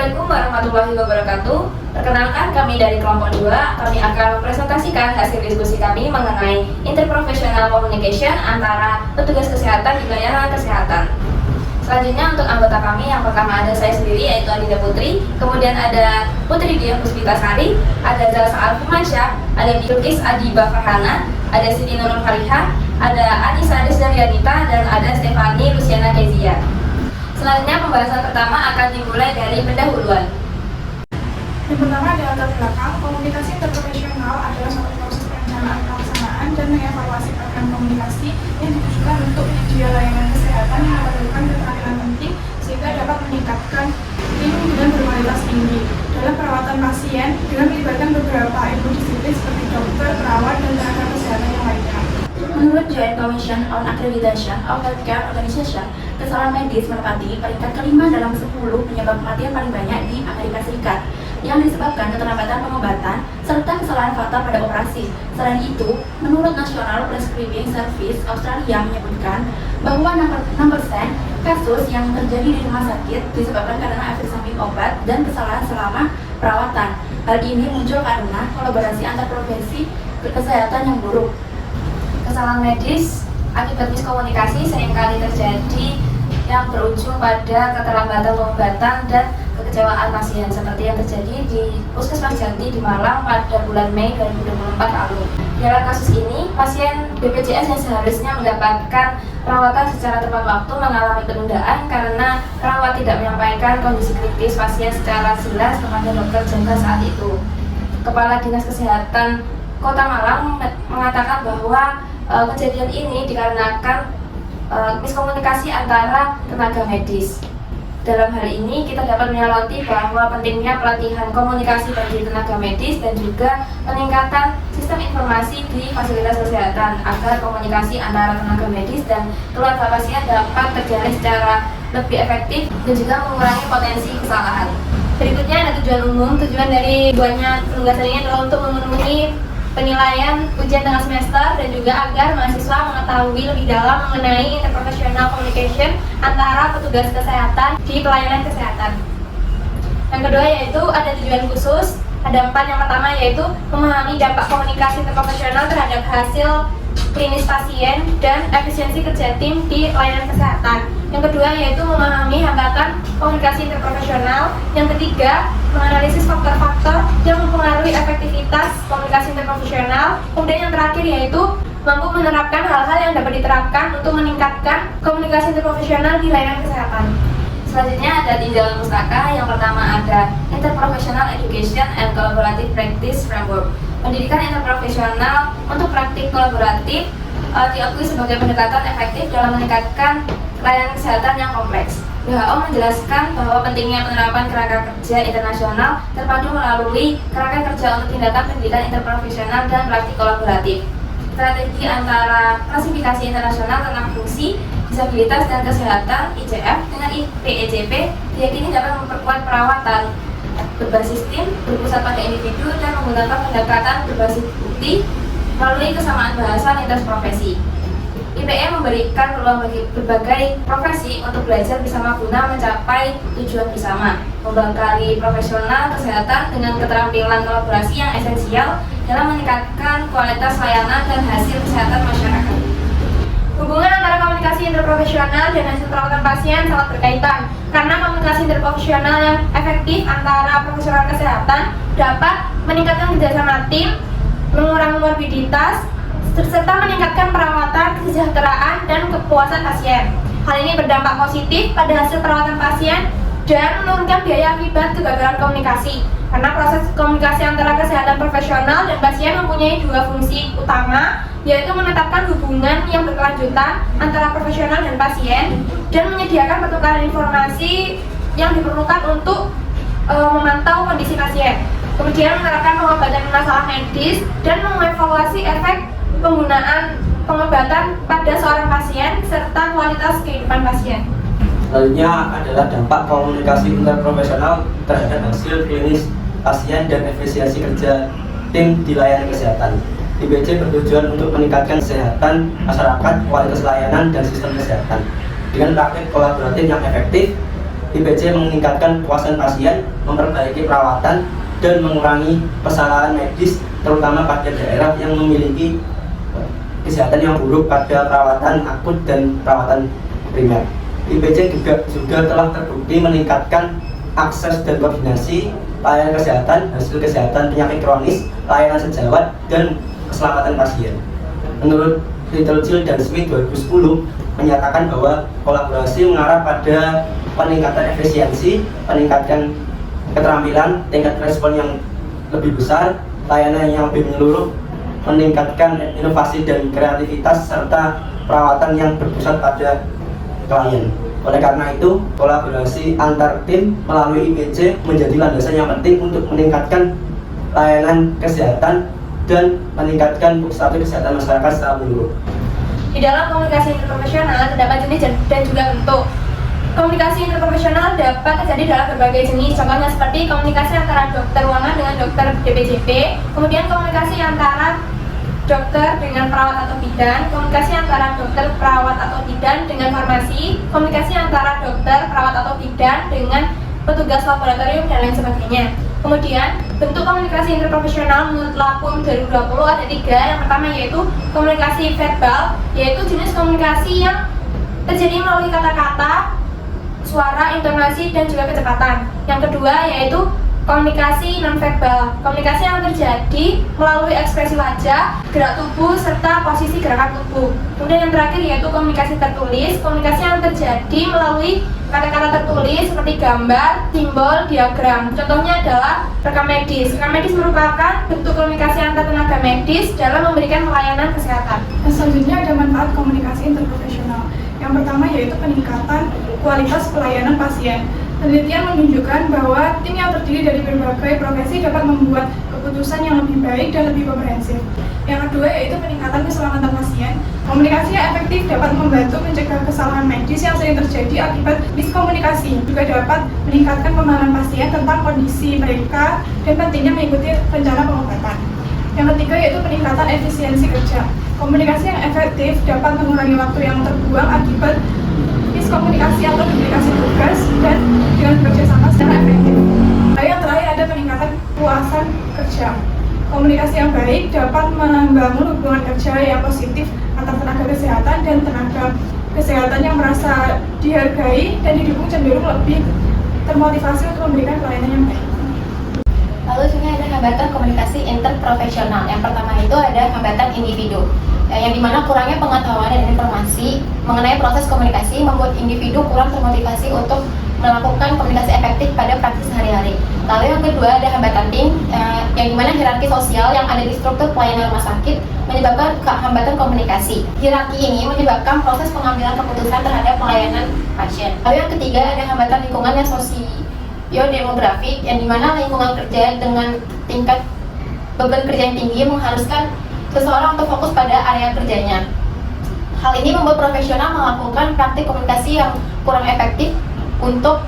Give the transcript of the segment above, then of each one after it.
Assalamualaikum warahmatullahi wabarakatuh. Perkenalkan, kami dari kelompok 2. Kami akan mempresentasikan hasil diskusi kami mengenai interprofessional communication antara petugas kesehatan di layanan kesehatan. Selanjutnya untuk anggota kami, yang pertama ada saya sendiri yaitu Adinda Putri, kemudian ada Putri Diah Puspitasari, ada Zalsa Alfumansyah, ada Bilqis Adiba Farhana, ada Siti Nurul Fariha, ada Anissa Desdarianita, dan ada Stefani Luciana Kezia. Selanjutnya pembahasan pertama akan dimulai dari pendahuluan. Yang pertama adalah latar belakang. Komunikasi interprofesional adalah suatu proses perencanaan, pelaksanaan, dan mengevaluasi program komunikasi yang ditujukan untuk penyedia layanan kesehatan yang memerlukan keterampilan penting sehingga dapat meningkatkan tim dan berkualitas tinggi dalam perawatan pasien dengan melibatkan beberapa ilmu disiplin seperti dokter, perawat, dan tenaga kesehatan yang lainnya. Menurut Joint Commission on Accreditation of Healthcare Organization, kesalahan medis menempati peringkat kelima dalam 10 penyebab kematian paling banyak di Amerika Serikat yang disebabkan keterlambatan pengobatan serta kesalahan fatal pada operasi. Selain itu, menurut National Prescribing Service Australia menyebutkan bahwa 6% kasus yang terjadi di rumah sakit disebabkan karena efek samping obat dan kesalahan selama perawatan. Hal ini muncul karena kolaborasi antar profesi kesehatan yang buruk. Kesalahan medis akibat miskomunikasi seringkali terjadi yang berujung pada keterlambatan pengobatan dan kekecewaan pasien seperti yang terjadi di Puskesmas Jati di Malang pada bulan Mei 2024 lalu. Dalam kasus ini, pasien BPJS yang seharusnya mendapatkan perawatan secara tepat waktu mengalami penundaan karena perawat tidak menyampaikan kondisi kritis pasien secara jelas kepada dokter jaga saat itu. Kepala Dinas Kesehatan Kota Malang mengatakan bahwa kejadian ini dikarenakan miskomunikasi antara tenaga medis. Dalam hal ini kita dapat menyoroti bahwa pentingnya pelatihan komunikasi bagi tenaga medis dan juga peningkatan sistem informasi di fasilitas kesehatan agar komunikasi antara tenaga medis dan keluarga pasien dapat terjalin secara lebih efektif dan juga mengurangi potensi kesalahan. Berikutnya ada tujuan umum. Tujuan dari buahnya penugasan ini adalah untuk memenuhi penilaian ujian tengah semester dan juga agar mahasiswa mengetahui lebih dalam mengenai interprofessional communication antara petugas kesehatan di pelayanan kesehatan. Yang kedua yaitu ada tujuan khusus, ada 4. Yang pertama yaitu memahami dampak komunikasi interprofesional terhadap hasil klinis pasien dan efisiensi kerja tim di pelayanan kesehatan. Yang kedua yaitu memahami hambatan komunikasi interprofesional. Yang ketiga, menganalisis faktor-faktor yang mempengaruhi efektivitas komunikasi interprofesional. Kemudian yang terakhir yaitu mampu menerapkan hal-hal yang dapat diterapkan untuk meningkatkan komunikasi interprofesional di layanan kesehatan. Selanjutnya ada tinjauan pustaka. Yang pertama ada Interprofessional Education and Collaborative Practice Framework. Pendidikan interprofesional untuk praktik kolaboratif diakui sebagai pendekatan efektif dalam meningkatkan layanan kesehatan yang kompleks. WHO menjelaskan bahwa pentingnya penerapan kerangka kerja internasional terpadu melalui kerangka kerja untuk tindakan pendidikan interprofesional dan praktik kolaboratif. Strategi antara klasifikasi internasional tentang fungsi, disabilitas dan kesehatan (ICF) dengan PEJP diyakini dapat memperkuat perawatan berbasis tim, berpusat pada individu, dan menggunakan pendekatan berbasis bukti melalui kesamaan bahasa lintas profesi. IPE memberikan peluang bagi berbagai profesi untuk belajar bersama guna mencapai tujuan bersama, membekali profesional kesehatan dengan keterampilan kolaborasi yang esensial dalam meningkatkan kualitas layanan dan hasil kesehatan masyarakat. Hubungan antara komunikasi interprofesional dan hasil perawatan pasien sangat berkaitan karena komunikasi interprofesional yang efektif antara profesional kesehatan dapat meningkatkan kerjasama tim, mengurangi morbiditas, serta meningkatkan perawatan, kesejahteraan, dan kepuasan pasien. Hal ini berdampak positif pada hasil perawatan pasien dan menurunkan biaya akibat kegagalan komunikasi. Karena proses komunikasi antara kesehatan profesional dan pasien mempunyai 2 fungsi utama, yaitu menetapkan hubungan yang berkelanjutan antara profesional dan pasien dan menyediakan pertukaran informasi yang diperlukan untuk memantau kondisi pasien. Kemudian menerapkan pengobatan masalah medis dan mengevaluasi efek penggunaan pengobatan pada seorang pasien serta kualitas kehidupan pasien. Selanjutnya adalah dampak komunikasi interprofesional terhadap hasil klinis pasien dan efisiensi kerja tim di layanan kesehatan. IBC bertujuan untuk meningkatkan kesehatan masyarakat, kualitas layanan, dan sistem kesehatan dengan praktik kolaboratif yang efektif, IPC meningkatkan kepuasan pasien, memperbaiki perawatan, dan mengurangi kesalahan medis, terutama pada daerah yang memiliki kesehatan yang buruk pada perawatan akut dan perawatan primer. IPC juga telah terbukti meningkatkan akses dan koordinasi layanan kesehatan, hasil kesehatan penyakit kronis, layanan sejawat, dan keselamatan pasien. Menurut Littlefield dan Smith 2010 menyatakan bahwa kolaborasi mengarah pada peningkatan efisiensi, peningkatan keterampilan, tingkat respon yang lebih besar, layanan yang lebih menyeluruh, meningkatkan inovasi dan kreativitas, serta perawatan yang berpusat pada klien. Oleh karena itu, kolaborasi antar tim melalui IPC menjadi landasan yang penting untuk meningkatkan layanan kesehatan dan meningkatkan status kesehatan masyarakat secara menyeluruh. Di dalam komunikasi interprofesional terdapat jenis dan juga bentuk. Komunikasi interprofesional dapat terjadi dalam berbagai jenis, contohnya seperti komunikasi antara dokter ruangan dengan dokter DPJP, kemudian komunikasi antara dokter dengan perawat atau bidan, komunikasi antara dokter perawat atau bidan dengan farmasi, komunikasi antara dokter perawat atau bidan dengan petugas laboratorium dan lain sebagainya. Kemudian bentuk komunikasi interprofesional menurut LAPUM 2020 ada 3. Yang pertama yaitu komunikasi verbal, yaitu jenis komunikasi yang terjadi melalui kata-kata, suara, intonasi, dan juga kecepatan. Yang kedua yaitu komunikasi nonverbal, komunikasi yang terjadi melalui ekspresi wajah, gerak tubuh, serta posisi gerakan tubuh. Kemudian yang terakhir yaitu komunikasi tertulis, komunikasi yang terjadi melalui kata-kata tertulis seperti gambar, simbol, diagram. Contohnya adalah rekam medis. Rekam medis merupakan bentuk komunikasi antar tenaga medis dalam memberikan pelayanan kesehatan. Selanjutnya ada manfaat komunikasi interprofesional. Yang pertama yaitu peningkatan kualitas pelayanan pasien. Penelitian menunjukkan bahwa tim yang terdiri dari berbagai profesi dapat membuat keputusan yang lebih baik dan lebih komprehensif. Yang kedua yaitu peningkatan keselamatan pasien. Komunikasi yang efektif dapat membantu mencegah kesalahan medis yang sering terjadi akibat miskomunikasi. Juga dapat meningkatkan pemahaman pasien tentang kondisi mereka dan pentingnya mengikuti rencana pengobatan. Yang ketiga yaitu peningkatan efisiensi kerja. Komunikasi yang efektif dapat mengurangi waktu yang terbuang akibat miskomunikasi atau duplikasi tugas dan dengan bekerja sama secara efektif. Yang terakhir ada peningkatan kepuasan kerja. Komunikasi yang baik dapat membangun hubungan kerja yang positif antar tenaga kesehatan dan tenaga kesehatan yang merasa dihargai dan didukung cenderung lebih termotivasi untuk memberikan pelayanan yang baik. Lalu juga ada hambatan komunikasi interprofesional. Yang pertama itu ada hambatan individu, yang dimana kurangnya pengetahuan dan informasi mengenai proses komunikasi membuat individu kurang termotivasi untuk melakukan komunikasi efektif pada praktis sehari-hari. Lalu yang kedua ada hambatan tim, yang dimana hierarki sosial yang ada di struktur pelayanan rumah sakit menyebabkan hambatan komunikasi. Hierarki ini menyebabkan proses pengambilan keputusan terhadap pelayanan pasien. Lalu yang ketiga ada hambatan lingkungan yang demografik, yang dimana lingkungan kerja dengan tingkat beban kerja yang tinggi mengharuskan seseorang untuk fokus pada area kerjanya. Hal ini membuat profesional melakukan praktik komunikasi yang kurang efektif untuk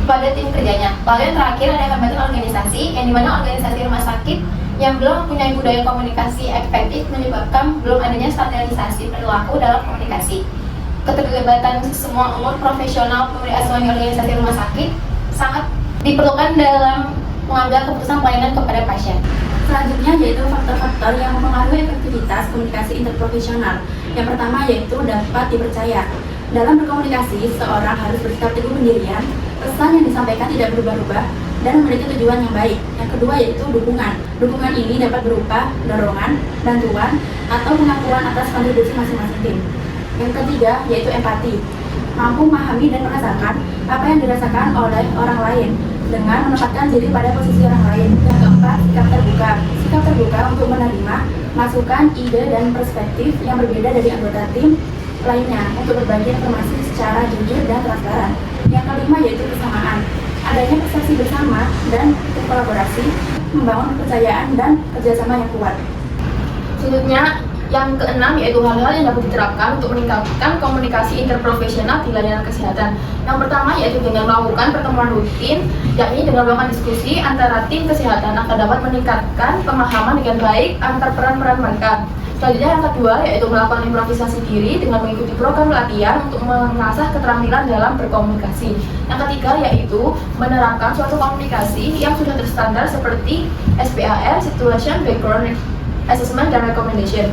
pada tim kerjanya. Lalu yang terakhir ada hambatan organisasi, yang dimana organisasi rumah sakit yang belum mempunyai budaya komunikasi efektif menyebabkan belum adanya standarisasi perilaku dalam komunikasi. Keterlibatan semua umur profesional pemberi asuhan organisasi rumah sakit sangat diperlukan dalam mengambil keputusan pelayanan kepada pasien. Selanjutnya yaitu faktor-faktor yang mempengaruhi efektivitas komunikasi interprofesional. Yang pertama yaitu dapat dipercaya. Dalam berkomunikasi, seorang harus bersikap teguh pendirian, pesan yang disampaikan tidak berubah-ubah, dan memiliki tujuan yang baik. Yang kedua yaitu dukungan. Dukungan ini dapat berupa dorongan, bantuan, atau pengakuan atas kontribusi masing-masing tim. Yang ketiga yaitu empati. Mampu memahami dan merasakan apa yang dirasakan oleh orang lain dengan menempatkan diri pada posisi orang lain. Yang keempat, sikap terbuka. Sikap terbuka untuk menerima masukan, ide, dan perspektif yang berbeda dari anggota tim lainnya untuk berbagi informasi secara jujur dan transparan. Yang kelima yaitu kesamaan. Adanya persepsi bersama dan kolaborasi membangun kepercayaan dan kerjasama yang kuat. Selanjutnya yang keenam yaitu hal-hal yang dapat diterapkan untuk meningkatkan komunikasi interprofesional di layanan kesehatan. Yang pertama yaitu dengan melakukan pertemuan rutin, yakni dengan melakukan diskusi antara tim kesehatan agar dapat meningkatkan pemahaman dengan baik antar peran-peran mereka. Selanjutnya yang kedua yaitu melakukan improvisasi diri dengan mengikuti program latihan untuk mengasah keterampilan dalam berkomunikasi. Yang ketiga yaitu menerapkan suatu komunikasi yang sudah terstandar seperti SBAR, Situation, Background, Assessment, dan Recommendation.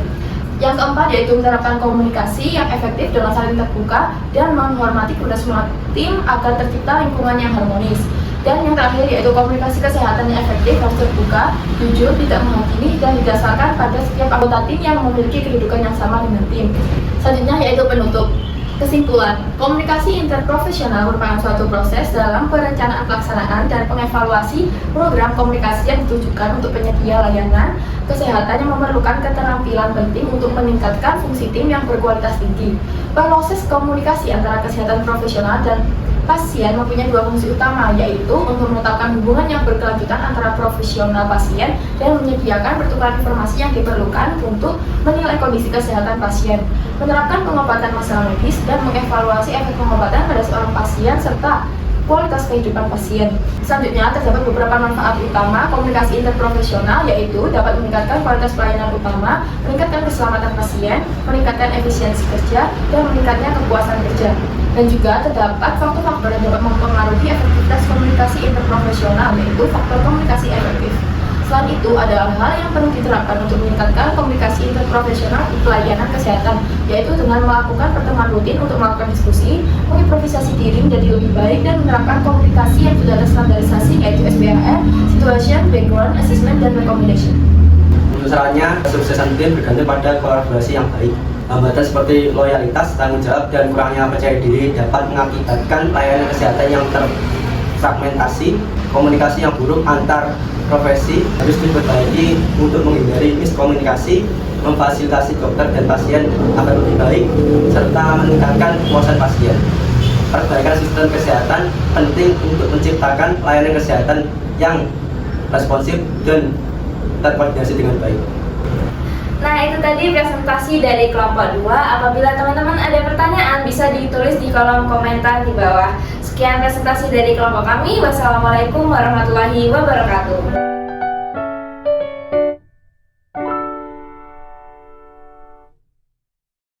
Yang keempat yaitu menerapkan komunikasi yang efektif dengan saling terbuka dan menghormati kepada semua tim agar tercipta lingkungan yang harmonis. Dan yang terakhir yaitu komunikasi kesehatan yang efektif dan terbuka, jujur, tidak menghakimi, dan didasarkan pada setiap anggota tim yang memiliki kedudukan yang sama dengan tim. Selanjutnya yaitu penutup. Kesimpulan, komunikasi interprofesional merupakan suatu proses dalam perencanaan pelaksanaan dan pengevaluasi program komunikasi yang ditujukan untuk penyedia layanan kesehatan yang memerlukan keterampilan penting untuk meningkatkan fungsi tim yang berkualitas tinggi. Proses komunikasi antara kesehatan profesional dan pasien mempunyai dua fungsi utama, yaitu untuk menetapkan hubungan yang berkelanjutan antara profesional pasien dan menyediakan pertukaran informasi yang diperlukan untuk menilai kondisi kesehatan pasien, menerapkan pengobatan masalah medis, dan mengevaluasi efek pengobatan pada seorang pasien serta kualitas kehidupan pasien. Selanjutnya, terdapat beberapa manfaat utama komunikasi interprofesional, yaitu dapat meningkatkan kualitas pelayanan utama, meningkatkan keselamatan pasien, meningkatkan efisiensi kerja, dan meningkatnya kepuasan kerja. Dan juga terdapat faktor-faktor yang dapat mempengaruhi efektivitas komunikasi interprofesional, yaitu faktor komunikasi efektif. Selain itu, ada hal yang perlu diterapkan untuk meningkatkan komunikasi interprofesional di pelayanan kesehatan, yaitu dengan melakukan pertemuan rutin untuk melakukan diskusi, mengimprovisasi diri menjadi lebih baik, dan menerapkan komunikasi yang sudah terstandarisasi, yaitu SBAR, Situation, Background, Assessment, dan Recommendation. Misalnya, kesuksesan tim bergantung pada kolaborasi yang baik. Hambatan seperti loyalitas, tanggung jawab, dan kurangnya percaya diri dapat mengakibatkan layanan kesehatan yang terfragmentasi. Komunikasi yang buruk antar profesi harus diperbaiki untuk menghindari miskomunikasi, memfasilitasi dokter dan pasien agar lebih baik, serta meningkatkan kepuasan pasien. Perbaikan sistem kesehatan penting untuk menciptakan layanan kesehatan yang responsif dan terkoordinasi dengan baik. Nah, itu tadi presentasi dari kelompok 2. Apabila teman-teman ada pertanyaan, bisa ditulis di kolom komentar di bawah. Sekian presentasi dari kelompok kami. Wassalamualaikum warahmatullahi wabarakatuh.